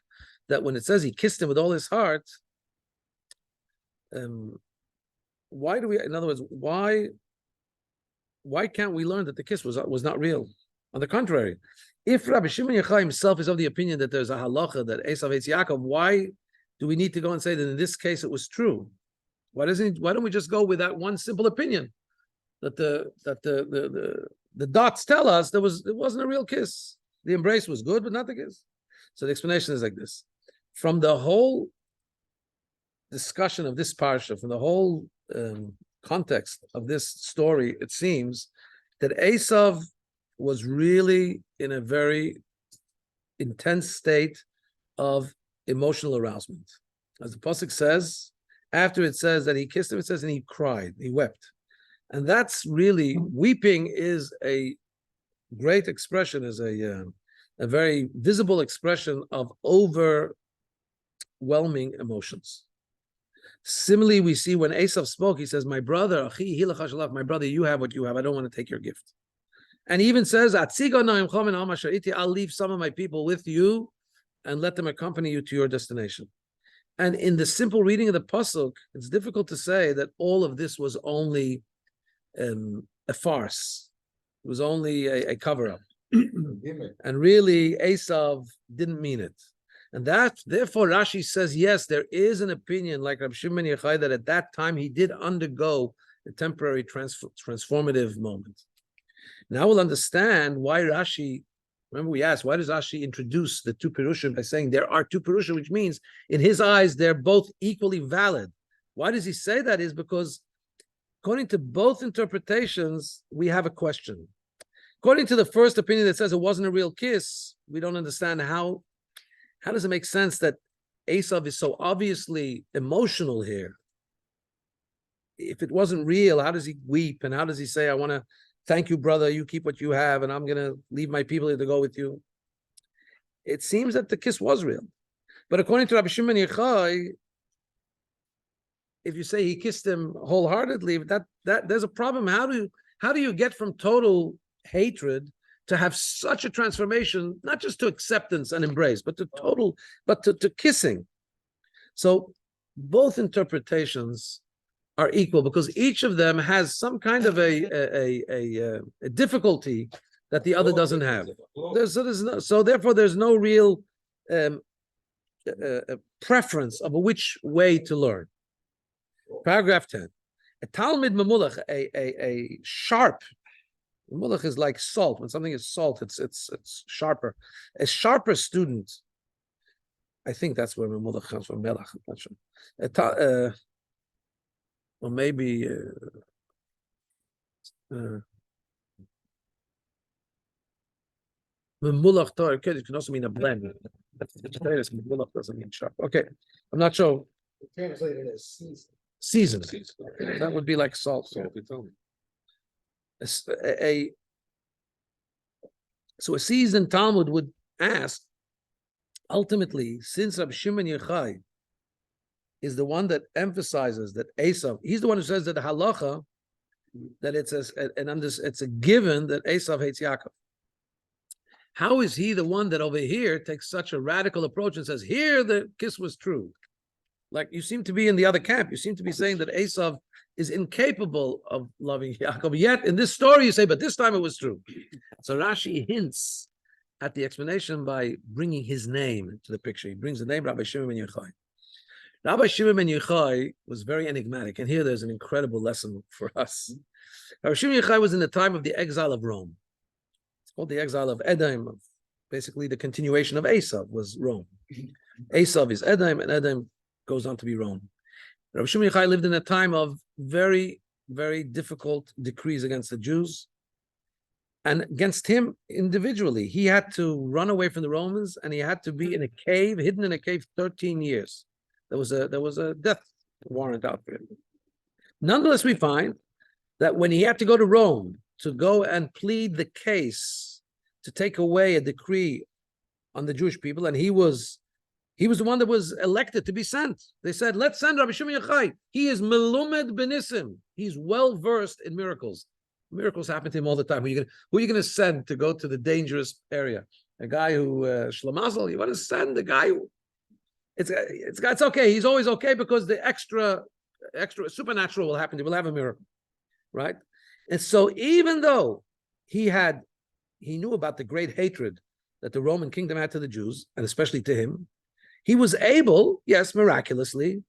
Speaker 1: that when it says he kissed him with all his heart, why do we, in other words, why can't we learn that the kiss was not real? On the contrary, if Rabbi Shimon Yochai himself is of the opinion that there's a halacha that Esav hates Yaakov, why do we need to go and say that in this case it was true? Why don't we just go with that one simple opinion that the dots tell us it wasn't a real kiss. The embrace was good, but not the kiss. So the explanation is like this: from the whole discussion of this parsha, from the whole context of this story, it seems that Esav was really in a very intense state of emotional arousement. As the pasuk says, after it says that he kissed him, it says, and he cried, he wept. And that's really, weeping is a great expression, is a very visible expression of overwhelming emotions. Similarly, we see when Esav spoke, he says, my brother, my brother, you have what you have. I don't want to take your gift. And he even says, I'll leave some of my people with you and let them accompany you to your destination. And in the simple reading of the pasuk, it's difficult to say that all of this was only a farce. It was only a cover-up. And really, Esav didn't mean it. And therefore, Rashi says, yes, there is an opinion like Rabbi Shimon Yochai that at that time he did undergo a temporary transformative moment. Now we'll understand why Rashi, remember we asked, why does Rashi introduce the two Pirushim by saying there are two Pirushim, which means in his eyes, they're both equally valid. Why does he say that? Is because according to both interpretations, we have a question. According to the first opinion that says it wasn't a real kiss, we don't understand how does it make sense that Esav is so obviously emotional here? If it wasn't real, how does he weep? And how does he say, I want to thank you, brother, you keep what you have, and I'm going to leave my people here to go with you? It seems that the kiss was real. But according to Rabbi Shimon Yochai, if you say he kissed him wholeheartedly, that there's a problem. How do you get from total hatred to have such a transformation, not just to acceptance and embrace, but to kissing? So both interpretations are equal because each of them has some kind of a difficulty that the other doesn't have. Therefore, there's no real preference of which way to learn. Paragraph 10. A Talmid Mamulach, a sharp, Mamulach is like salt. When something is salt, it's sharper. A sharper student, I think that's where Mamulach comes from, Melach, I'm not sure. Or maybe Mamulach Torah, it can also mean a blend. Mamulach doesn't mean sharp. Okay, I'm not sure.
Speaker 3: Translated as
Speaker 1: Season. That would be like salt. So a seasoned Talmud would ask, ultimately, since Rabbi Shimon Yochai is the one that emphasizes that Esav, he's the one who says that the halacha, that it's a given that Esav hates Yaakov. How is he the one that over here takes such a radical approach and says, here the kiss was true? Like you seem to be in the other camp. You seem to be saying that Esav is incapable of loving Yaakov. Yet in this story, you say, but this time it was true. So Rashi hints at the explanation by bringing his name into the picture. He brings the name Rabbi Shimon ben Yochai. Rabbi Shimon ben Yochai was very enigmatic, and here there's an incredible lesson for us. Rabbi Shimon ben Yochai was in the time of the exile of Rome. It's called the exile of Edom. Basically, the continuation of Esav was Rome. Esav is Edom, and Edom goes on to be Rome. Rabbi Shimon ben Yochai lived in a time of very, very difficult decrees against the Jews and against him individually. He had to run away from the Romans, and he had to be in a cave, hidden in a cave 13 years. There was a death warrant out for him. Nonetheless, we find that when he had to go to Rome to go and plead the case to take away a decree on the Jewish people, and he was the one that was elected to be sent. They said, let's send Rabbi Shimon Yochai. He is melumed benisim. He's well versed in miracles. Miracles happen to him all the time. Who are you going to send to go to the dangerous area? A guy who shlamazel. You want to send the guy who it's okay. He's always okay because the extra supernatural will happen. He will have a miracle, right? And so even though he knew about the great hatred that the Roman kingdom had to the Jews, and especially to him, he was able, yes, miraculously,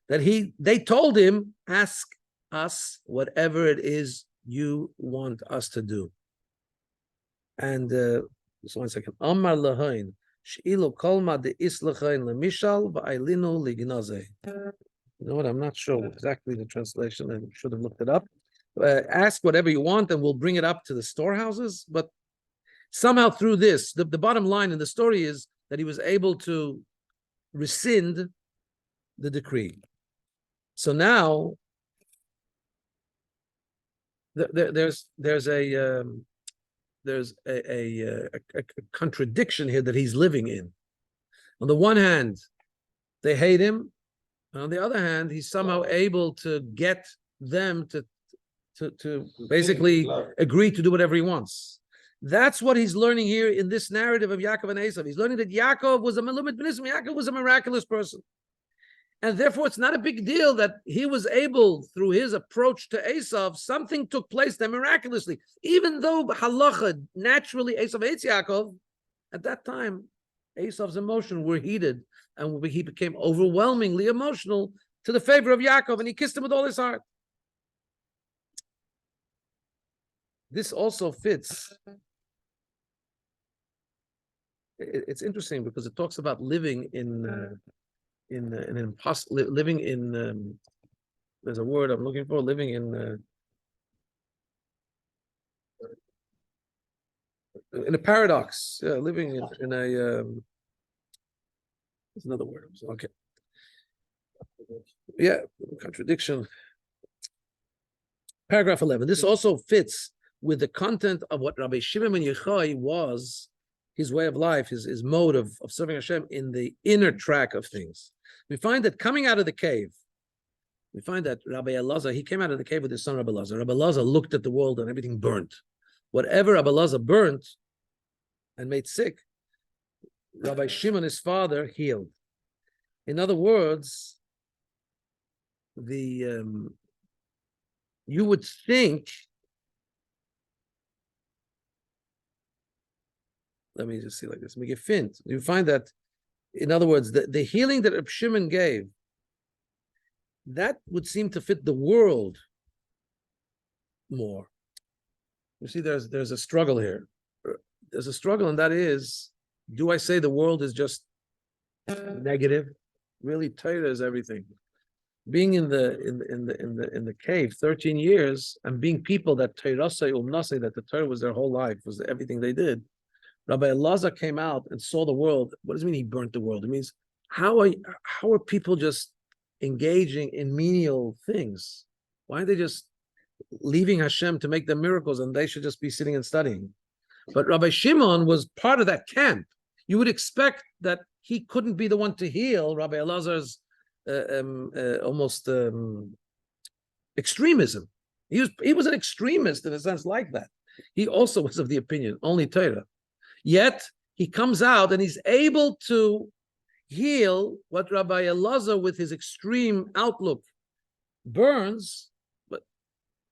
Speaker 1: that they told him, ask us whatever it is you want us to do. And just 1 second. Amar lahain she'ilu kolma de islachain lemishal va'ailinu lignaze. You know what? I'm not sure exactly the translation. I should have looked it up. Ask whatever you want, and we'll bring it up to the storehouses. But somehow through this, the bottom line in the story is that he was able to rescind the decree. So now there's a contradiction here that he's living in. On the one hand, they hate him, and on the other hand, he's somehow able to get them to basically agree to do whatever he wants. That's what he's learning here in this narrative of Yaakov and Esav. He's learning that Yaakov was a melumet benisim. Yaakov was a miraculous person. And therefore, it's not a big deal that he was able, through his approach to Esav, something took place there miraculously. Even though halacha, naturally, Esav hates Yaakov, at that time, Esav's emotions were heated, and he became overwhelmingly emotional to the favor of Yaakov, and he kissed him with all his heart. This also fits. It's interesting because it talks about living in an impossible, living in. There's a word I'm looking for. Living in a paradox. Living in a. There's another word. Okay. Yeah, contradiction. Paragraph 11. This also fits with the content of what Rabbi Shimon ben Yochai was, his way of life, his mode of serving Hashem in the inner track of things. We find that coming out of the cave, we find that Rabbi Elazar, he came out of the cave with his son Rabbi Elazar. Rabbi Elazar looked at the world and everything burnt. Whatever Rabbi Elazar burnt and made sick, Rabbi Shimon, his father, healed. In other words, you would think, let me just see like this. You find that, in other words, the healing that Reb Shimon gave, that would seem to fit the world more. You see, there's a struggle here. There's a struggle, and that is, do I say the world is just negative? Really, Torah is everything. Being in the cave 13 years and being people that Torah say that the Torah was their whole life, was everything they did. Rabbi Elazar came out and saw the world. What does it mean he burnt the world? It means how are people just engaging in menial things? Why aren't they just leaving Hashem to make them miracles, and they should just be sitting and studying? But Rabbi Shimon was part of that camp. You would expect that he couldn't be the one to heal Rabbi Elazar's almost extremism. He was an extremist in a sense like that. He also was of the opinion only Torah. Yet he comes out and he's able to heal what Rabbi Elazar, with his extreme outlook, burns.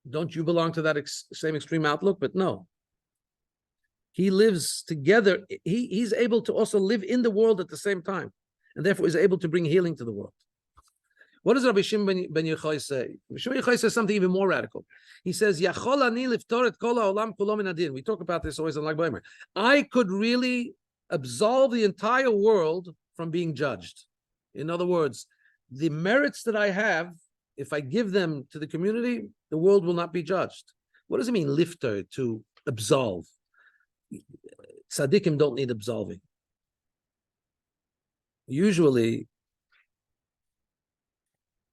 Speaker 1: Don't you belong to that same extreme outlook? But no. He lives together. He's able to also live in the world at the same time, and therefore is able to bring healing to the world. What does Rabbi Shimon ben Yochai say? Rabbi Shimon ben Yochai says something even more radical. He says, "Yachol ani liftor et kol ha'olam kulo min hadin." We talk about this always on Lag BaOmer. I could really absolve the entire world from being judged. In other words, the merits that I have, if I give them to the community, the world will not be judged. What does it mean, lifter, to absolve? Tzaddikim don't need absolving. Usually,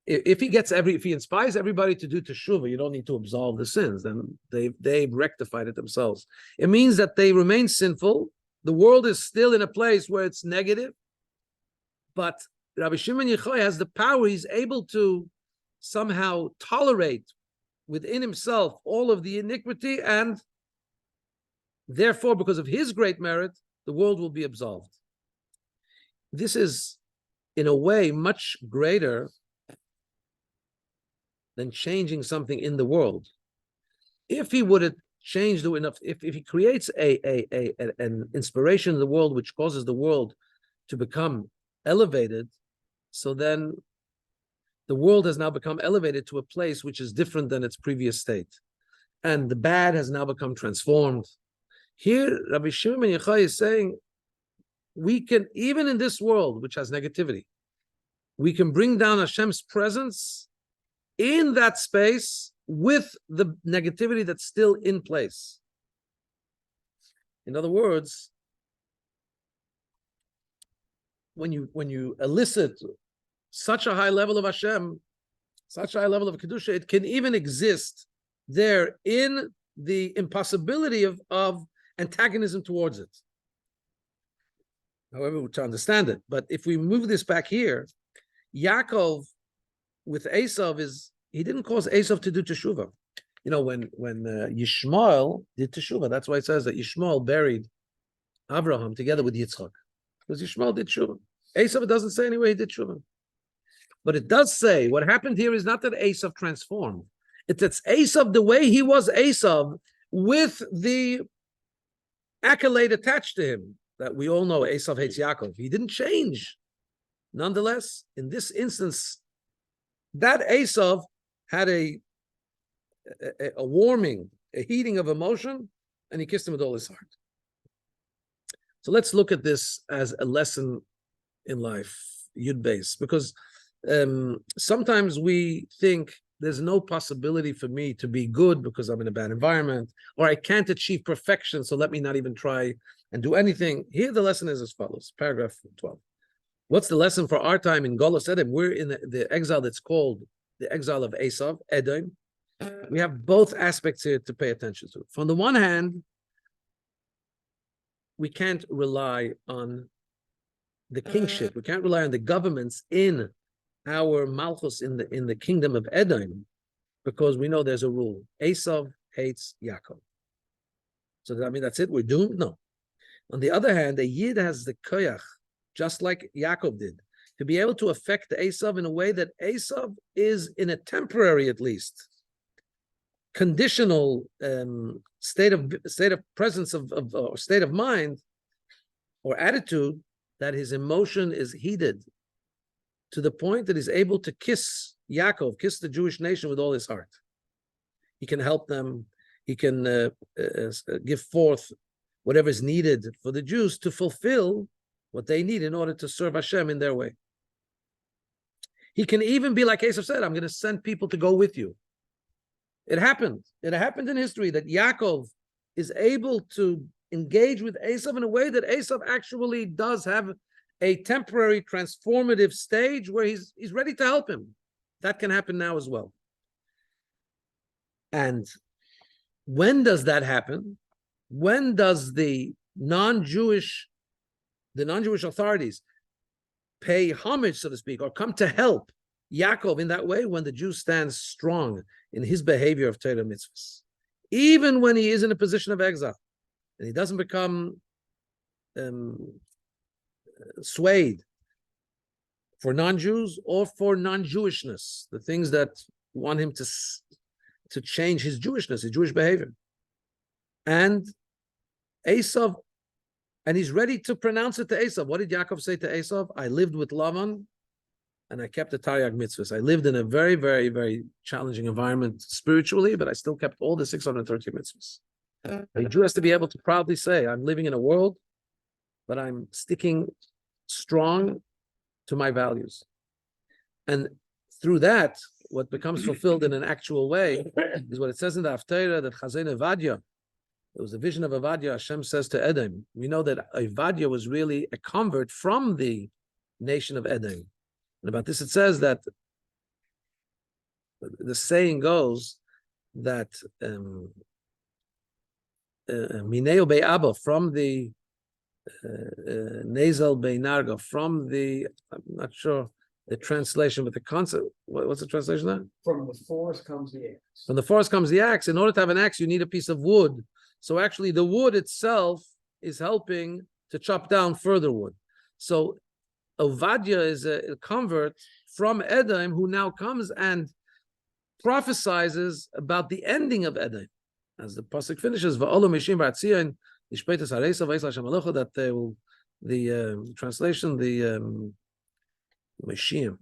Speaker 1: if he inspires everybody to do teshuvah, you don't need to absolve the sins. Then they've rectified it themselves. It means that they remain sinful. The world is still in a place where it's negative, but Rabbi Shimon Yochai has the power. He's able to somehow tolerate within himself all of the iniquity, and therefore, because of his great merit, the world will be absolved. This is, in a way, much greater than changing something in the world. If he would have changed enough, if he creates an inspiration in the world which causes the world to become elevated, so then the world has now become elevated to a place which is different than its previous state. And the bad has now become transformed. Here, Rabbi Shimon ben Yochai is saying, we can, even in this world, which has negativity, we can bring down Hashem's presence in that space with the negativity that's still in place. In other words, when you elicit such a high level of Hashem, such a high level of Kedusha, it can even exist there in the impossibility of antagonism towards it. However, to understand it. But if we move this back here, Yaakov with Esav he didn't cause Esav to do teshuvah. You know, when Yishmael did teshuvah, that's why it says that Yishmael buried Abraham together with Yitzchak, because Yishmael did teshuvah. Esav, it doesn't say anywhere he did teshuvah. But it does say what happened here is not that Esav transformed. It's Esav the way he was Esav, with the accolade attached to him that we all know Esav hates Yaakov. He didn't change. Nonetheless, in this instance, that Esav had a warming, a heating of emotion, and he kissed him with all his heart. So let's look at this as a lesson in life, Yud Beis, because sometimes we think there's no possibility for me to be good because I'm in a bad environment, or I can't achieve perfection, so let me not even try and do anything. Here the lesson is as follows, paragraph 12. What's the lesson for our time in Golos Edom? We're in the exile that's called the exile of Esav, Edom. We have both aspects here to pay attention to. From the one hand, we can't rely on the kingship. We can't rely on the governments in our Malchus in the kingdom of Edom, because we know there's a rule. Esav hates Yaakov. So does that mean that's it? We're doomed? No. On the other hand, a Yid has the koyach, just like Yaakov did, to be able to affect the Esav in a way that Esav is, in a temporary at least, conditional state of presence or state of mind or attitude, that his emotion is heated to the point that he's able to kiss Yaakov, kiss the Jewish nation with all his heart. He can help them. He can give forth whatever is needed for the Jews to fulfill what they need in order to serve Hashem in their way. He can even be like Yosef said, I'm going to send people to go with you. It happened. It happened in history that Yaakov is able to engage with Esav in a way that Esav actually does have a temporary transformative stage where he's ready to help him. That can happen now as well. And when does that happen? When does the non-Jewish authorities pay homage, so to speak, or come to help Yaakov in that way? When the Jew stands strong in his behavior of Torah mitzvahs, even when he is in a position of exile, and he doesn't become swayed for non-Jews or for non-Jewishness, the things that want him to to change his Jewishness, his Jewish behavior. And Esav, and he's ready to pronounce it to Esav. What did Yaakov say to Esav? I lived with Lavan and I kept the Taryag mitzvahs. I lived in a very, very, very challenging environment spiritually, but I still kept all the 630 mitzvahs. A Jew has to be able to proudly say, I'm living in a world, but I'm sticking strong to my values. And through that, what becomes fulfilled in an actual way is what it says in the Haftarah that Chazain Evadia, it was a vision of Evadia, Hashem says to Edom. We know that Evadia was really a convert from the nation of Edom. And about this it says that the saying goes that Mineo Be'aba, from the Nasal Beinarga, from the, I'm not sure the translation, but the concept, what's the translation there?
Speaker 3: From the forest comes the axe.
Speaker 1: From the forest comes the axe. In order to have an axe, you need a piece of wood. So actually the wood itself is helping to chop down further wood. So Ovadia is a convert from Edom who now comes and prophesizes about the ending of Edom. As the pasuk finishes, that they will, the translation, the Mashiach.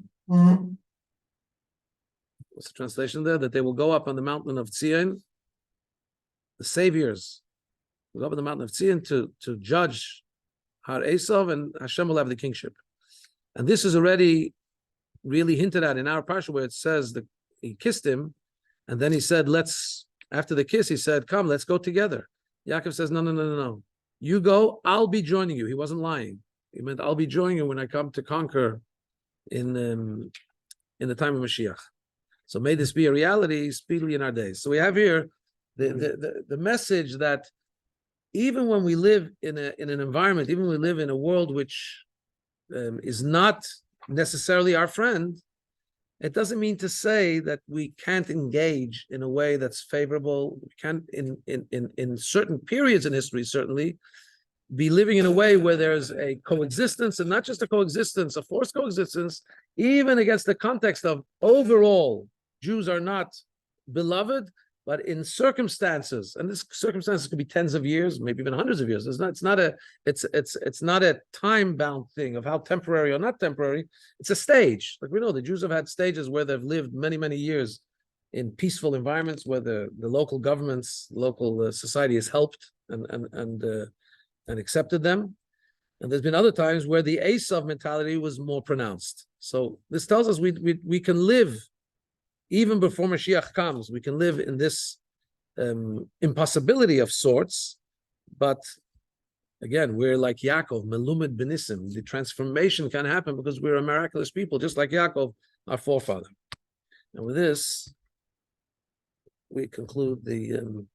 Speaker 1: What's the translation there? That they will go up on the mountain of Tzion, the saviors will go up on the mountain of Tzion to judge Har Esav, and Hashem will have the kingship. And this is already really hinted at in our parsha, where it says that he kissed him, and then he said, after the kiss, he said, come, let's go together. Yaakov says, no. You go, I'll be joining you. He wasn't lying. He meant, I'll be joining you when I come to conquer in the time of Mashiach. So may this be a reality speedily in our days. So we have here the message that even when we live in an environment, even when we live in a world which is not necessarily our friend, it doesn't mean to say that we can't engage in a way that's favorable. We can't, in certain periods in history, certainly, be living in a way where there's a coexistence, and not just a coexistence, a forced coexistence, even against the context of overall Jews are not beloved, but in circumstances, and this circumstances could be tens of years, maybe even hundreds of years. It's not a time-bound thing of how temporary or not temporary. It's a stage. Like we know, the Jews have had stages where they've lived many, many years in peaceful environments where the local governments, local society has helped and accepted them. And there's been other times where the Esav mentality was more pronounced. So this tells us we can live even before Mashiach comes. We can live in this impossibility of sorts, but again, we're like Yaakov, Melumed Benissim. The transformation can happen because we're a miraculous people, just like Yaakov, our forefather. And with this, we conclude the